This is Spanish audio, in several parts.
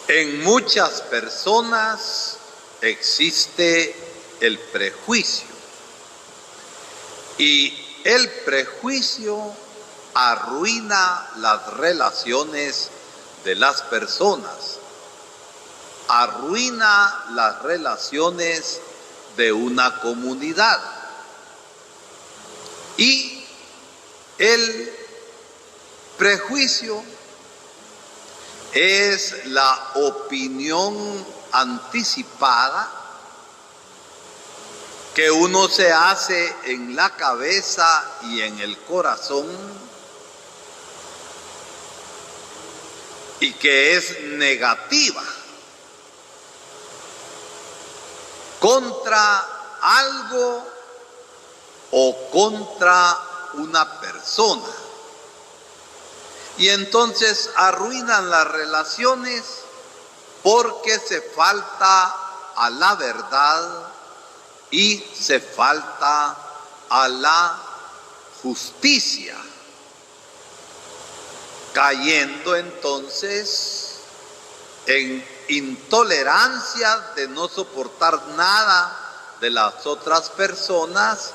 En muchas personas existe el prejuicio y el prejuicio arruina las relaciones de las personas, arruina las relaciones de una comunidad. Y el prejuicio es la opinión anticipada que uno se hace en la cabeza y en el corazón y que es negativa contra algo o contra una persona. Y entonces arruinan las relaciones porque se falta a la verdad y se falta a la justicia, cayendo entonces en intolerancia de no soportar nada de las otras personas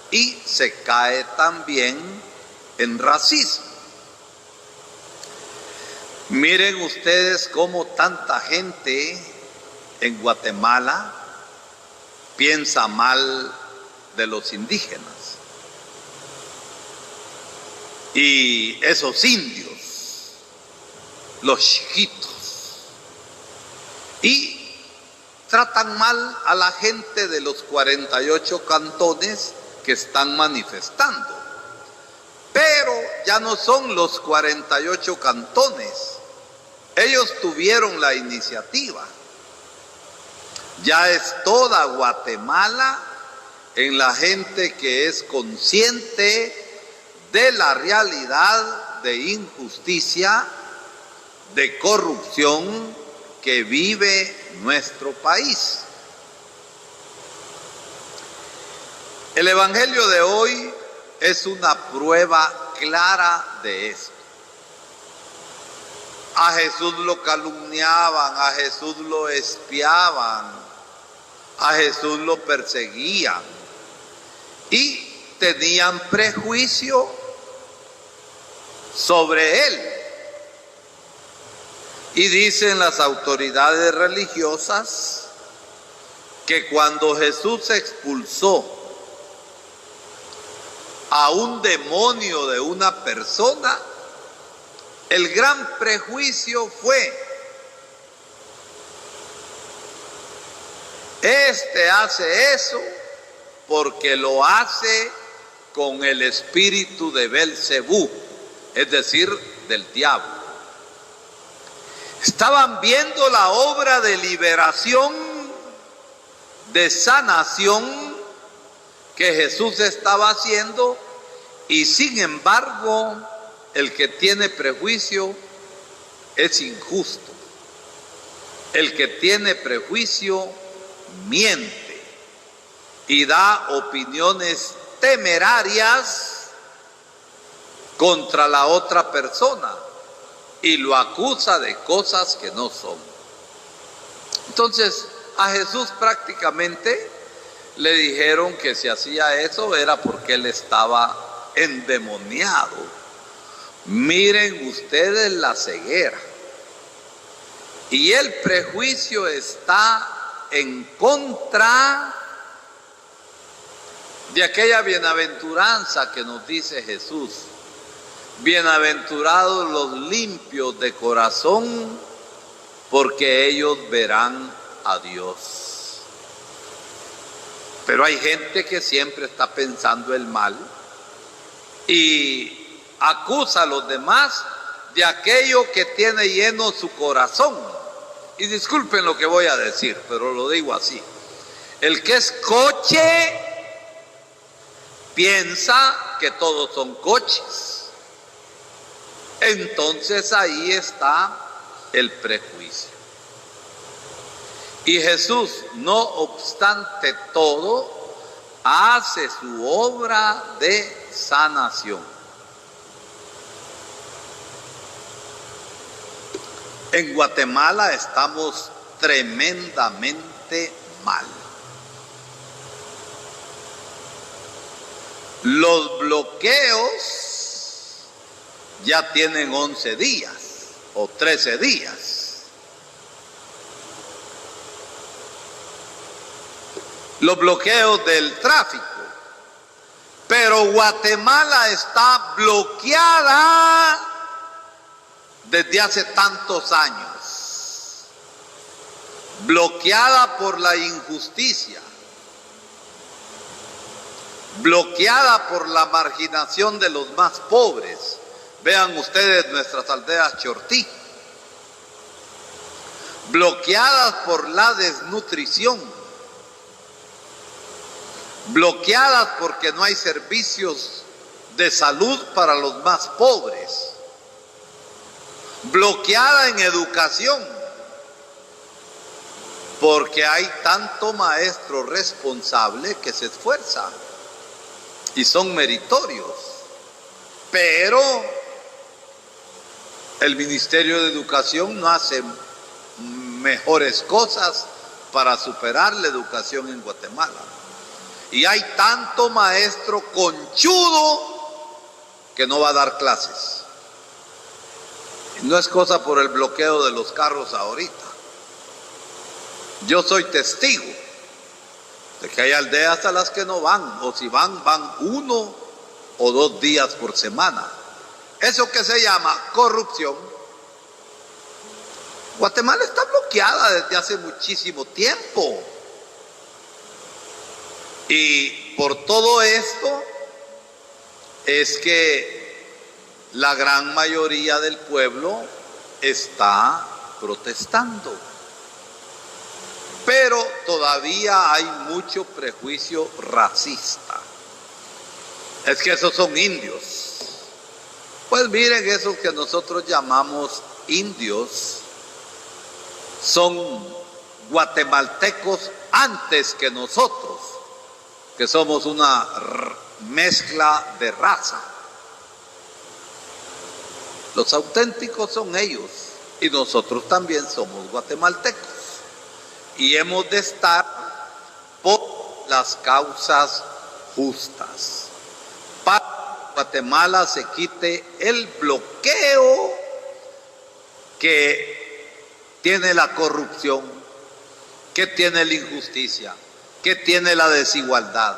y se cae también en racismo. Miren ustedes cómo tanta gente en Guatemala piensa mal de los indígenas y esos indios, los chiquitos, y tratan mal a la gente de los 48 cantones que están manifestando. Pero ya no son los 48 cantones. Ellos tuvieron la iniciativa. Ya es toda Guatemala en la gente que es consciente de la realidad de injusticia, de corrupción que vive nuestro país. El Evangelio de hoy es una prueba clara de esto. A Jesús lo calumniaban, a Jesús lo espiaban, a Jesús lo perseguían y tenían prejuicio sobre él. Y dicen las autoridades religiosas que cuando Jesús expulsó a un demonio de una persona, el gran prejuicio fue: este hace eso porque lo hace con el espíritu de Belcebú, es decir, del diablo. Estaban viendo la obra de liberación, de sanación que Jesús estaba haciendo, y sin embargo el que tiene prejuicio es injusto. El que tiene prejuicio miente y da opiniones temerarias contra la otra persona y lo acusa de cosas que no son. Entonces, a Jesús prácticamente le dijeron que si hacía eso era porque él estaba endemoniado. Miren ustedes la ceguera. Y el prejuicio está en contra de aquella bienaventuranza que nos dice Jesús: bienaventurados los limpios de corazón, porque ellos verán a Dios. Pero hay gente que siempre está pensando el mal y acusa a los demás de aquello que tiene lleno su corazón. Y disculpen lo que voy a decir, pero lo digo así: el que es coche piensa que todos son coches. Entonces ahí está el prejuicio. Y Jesús, no obstante todo, hace su obra de sanación. En Guatemala estamos tremendamente mal. Los bloqueos ya tienen 11 días o 13 días. Los bloqueos del tráfico. Pero Guatemala está bloqueada desde hace tantos años. Bloqueada por la injusticia. Bloqueada por la marginación de los más pobres. Vean ustedes nuestras aldeas Chortí. Bloqueadas por la desnutrición. Bloqueadas porque no hay servicios de salud para los más pobres. Bloqueada en educación porque hay tanto maestro responsable que se esfuerza y son meritorios, pero el Ministerio de Educación no hace mejores cosas para superar la educación en Guatemala. Y hay tanto maestro conchudo que no va a dar clases. No es cosa por el bloqueo de los carros ahorita. Yo soy testigo de que hay aldeas a las que no van, o si van, van 1 o 2 días por semana. Eso que se llama corrupción. Guatemala está bloqueada desde hace muchísimo tiempo. Y por todo esto es que la gran mayoría del pueblo está protestando. Pero todavía hay mucho prejuicio racista. Es que esos son indios. Pues miren, esos que nosotros llamamos indios son guatemaltecos antes que nosotros, que somos una mezcla de raza. Los auténticos son ellos y nosotros también somos guatemaltecos y hemos de estar por las causas justas para que Guatemala se quite el bloqueo que tiene la corrupción, que tiene la injusticia, que tiene la desigualdad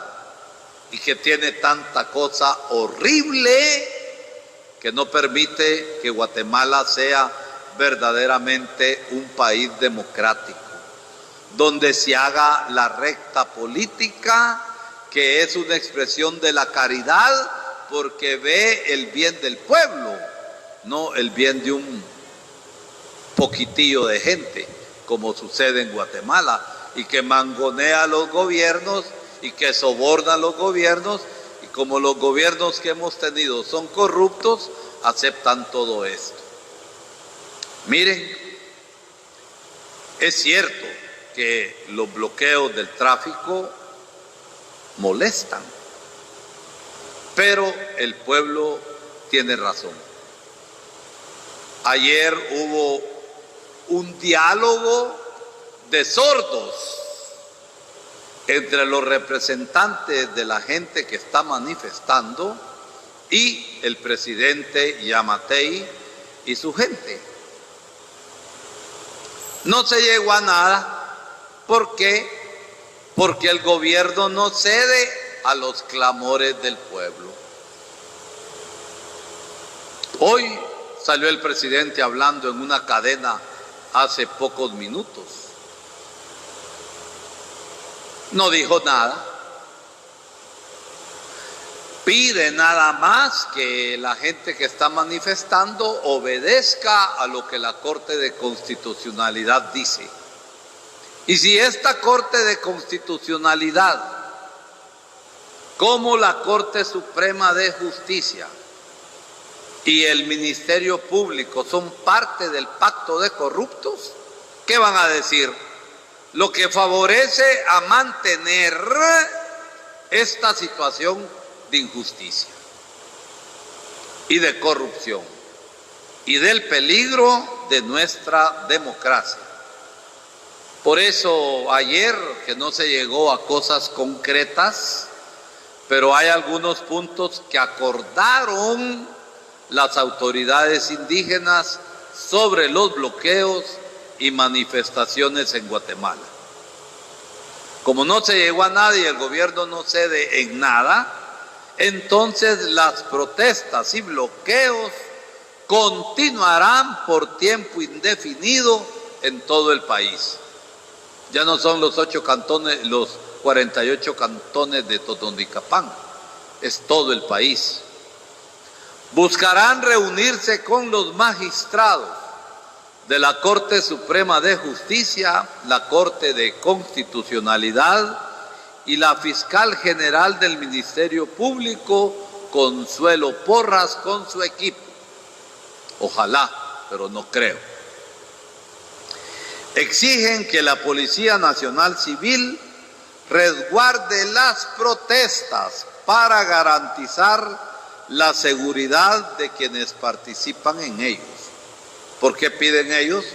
y que tiene tanta cosa horrible que no permite que Guatemala sea verdaderamente un país democrático, donde se haga la recta política, que es una expresión de la caridad, porque ve el bien del pueblo, no el bien de un poquitillo de gente, como sucede en Guatemala, y que mangonea a los gobiernos y que soborna a los gobiernos, y como los gobiernos que hemos tenido son corruptos, aceptan todo esto. Miren, es cierto que los bloqueos del tráfico molestan, pero el pueblo tiene razón. Ayer hubo un diálogo de sordos entre los representantes de la gente que está manifestando y el presidente Yamatei y su gente. No se llegó a nada. ¿Por qué? Porque el gobierno no cede a los clamores del pueblo. Hoy salió el presidente hablando en una cadena hace pocos minutos. No dijo nada. Pide nada más que la gente que está manifestando obedezca a lo que la Corte de Constitucionalidad dice. Y si esta Corte de Constitucionalidad, como la Corte Suprema de Justicia y el Ministerio Público son parte del pacto de corruptos, ¿qué van a decir? Lo que favorece a mantener esta situación de injusticia y de corrupción. y del peligro de nuestra democracia. Por eso ayer, que no se llegó a cosas concretas, pero hay algunos puntos que acordaron las autoridades indígenas sobre los bloqueos y manifestaciones en Guatemala. Como no se llegó a nada y el gobierno no cede en nada, entonces las protestas y bloqueos continuarán por tiempo indefinido en todo el país. Ya no son los 8 cantones, los 48 cantones de Totonicapán, es todo el país. Buscarán reunirse con los magistrados de la Corte Suprema de Justicia, la Corte de Constitucionalidad y la Fiscal General del Ministerio Público, Consuelo Porras, con su equipo. Ojalá, pero no creo. Exigen que la Policía Nacional Civil resguarde las protestas para garantizar la seguridad de quienes participan en ellos. ¿Por qué piden ellos?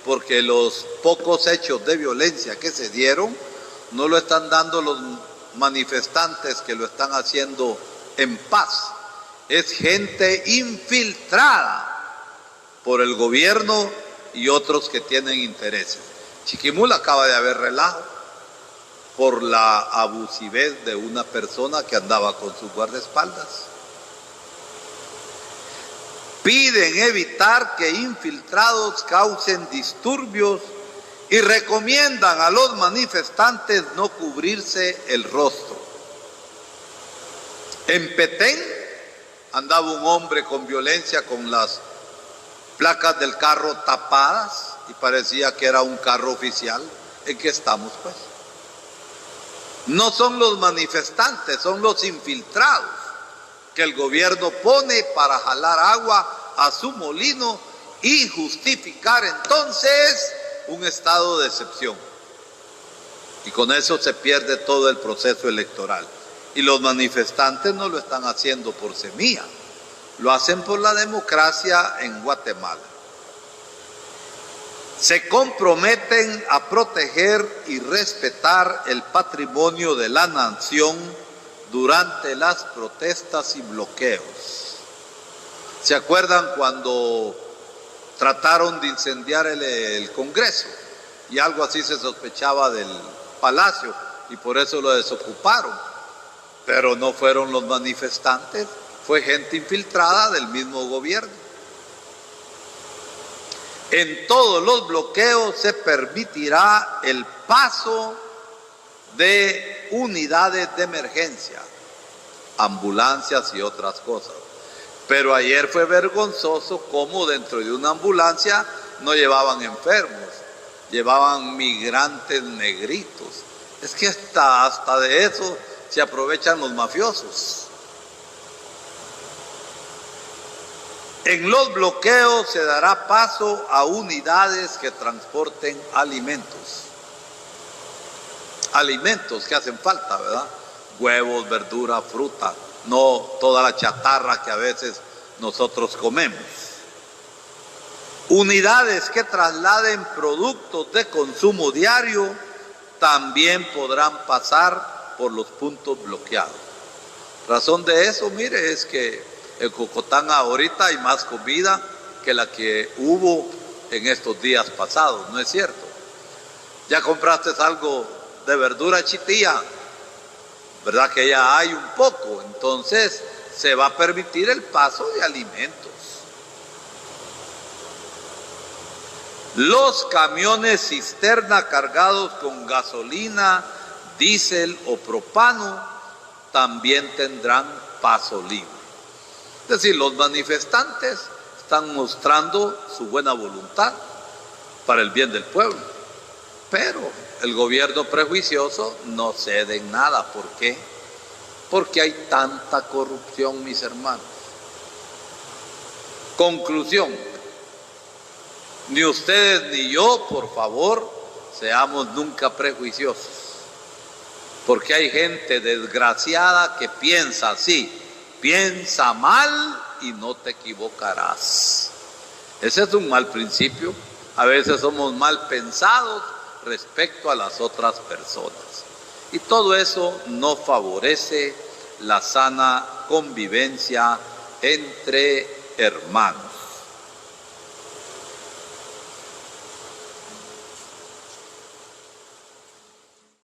Porque los pocos hechos de violencia que se dieron no lo están dando los manifestantes que lo están haciendo en paz. Es gente infiltrada por el gobierno y otros que tienen intereses. Chiquimula acaba de haber relajo por la abusivez de una persona que andaba con sus guardaespaldas. Piden evitar que infiltrados causen disturbios y recomiendan a los manifestantes no cubrirse el rostro. En Petén andaba un hombre con violencia con las placas del carro tapadas y parecía que era un carro oficial. ¿En qué estamos, pues? No son los manifestantes, son los infiltrados que el gobierno pone para jalar agua a su molino y justificar entonces un estado de excepción. Y con eso se pierde todo el proceso electoral. Y los manifestantes no lo están haciendo por semilla, lo hacen por la democracia en Guatemala. Se comprometen a proteger y respetar el patrimonio de la nación durante las protestas y bloqueos. ¿Se acuerdan cuando trataron de incendiar el Congreso? Y algo así se sospechaba del Palacio y por eso lo desocuparon. Pero no fueron los manifestantes, fue gente infiltrada del mismo gobierno. En todos los bloqueos se permitirá el paso de unidades de emergencia, ambulancias y otras cosas. Pero ayer fue vergonzoso cómo dentro de una ambulancia no llevaban enfermos, llevaban migrantes negritos. Es que hasta de eso se aprovechan los mafiosos. En los bloqueos se dará paso a unidades que transporten alimentos. Alimentos que hacen falta, ¿verdad? Huevos, verdura, fruta, no toda la chatarra que a veces nosotros comemos. Unidades que trasladen productos de consumo diario también podrán pasar por los puntos bloqueados. Razón de eso, mire, es que en Cocotán ahorita hay más comida que la que hubo en estos días pasados, ¿no es cierto? ¿Ya compraste algo de verdura, chitía? ¿Verdad que ya hay un poco? Entonces se va a permitir el paso de alimentos. Los camiones cisterna cargados con gasolina, diésel o propano también tendrán paso libre. Es decir, los manifestantes están mostrando su buena voluntad para el bien del pueblo, pero el gobierno prejuicioso no cede en nada. ¿Por qué? Porque hay tanta corrupción, mis hermanos. Conclusión: ni ustedes ni yo, por favor, seamos nunca prejuiciosos, porque hay gente desgraciada que piensa así: piensa mal y no te equivocarás. Ese es un mal principio. A veces somos mal pensados respecto a las otras personas. Y todo eso no favorece la sana convivencia entre hermanos.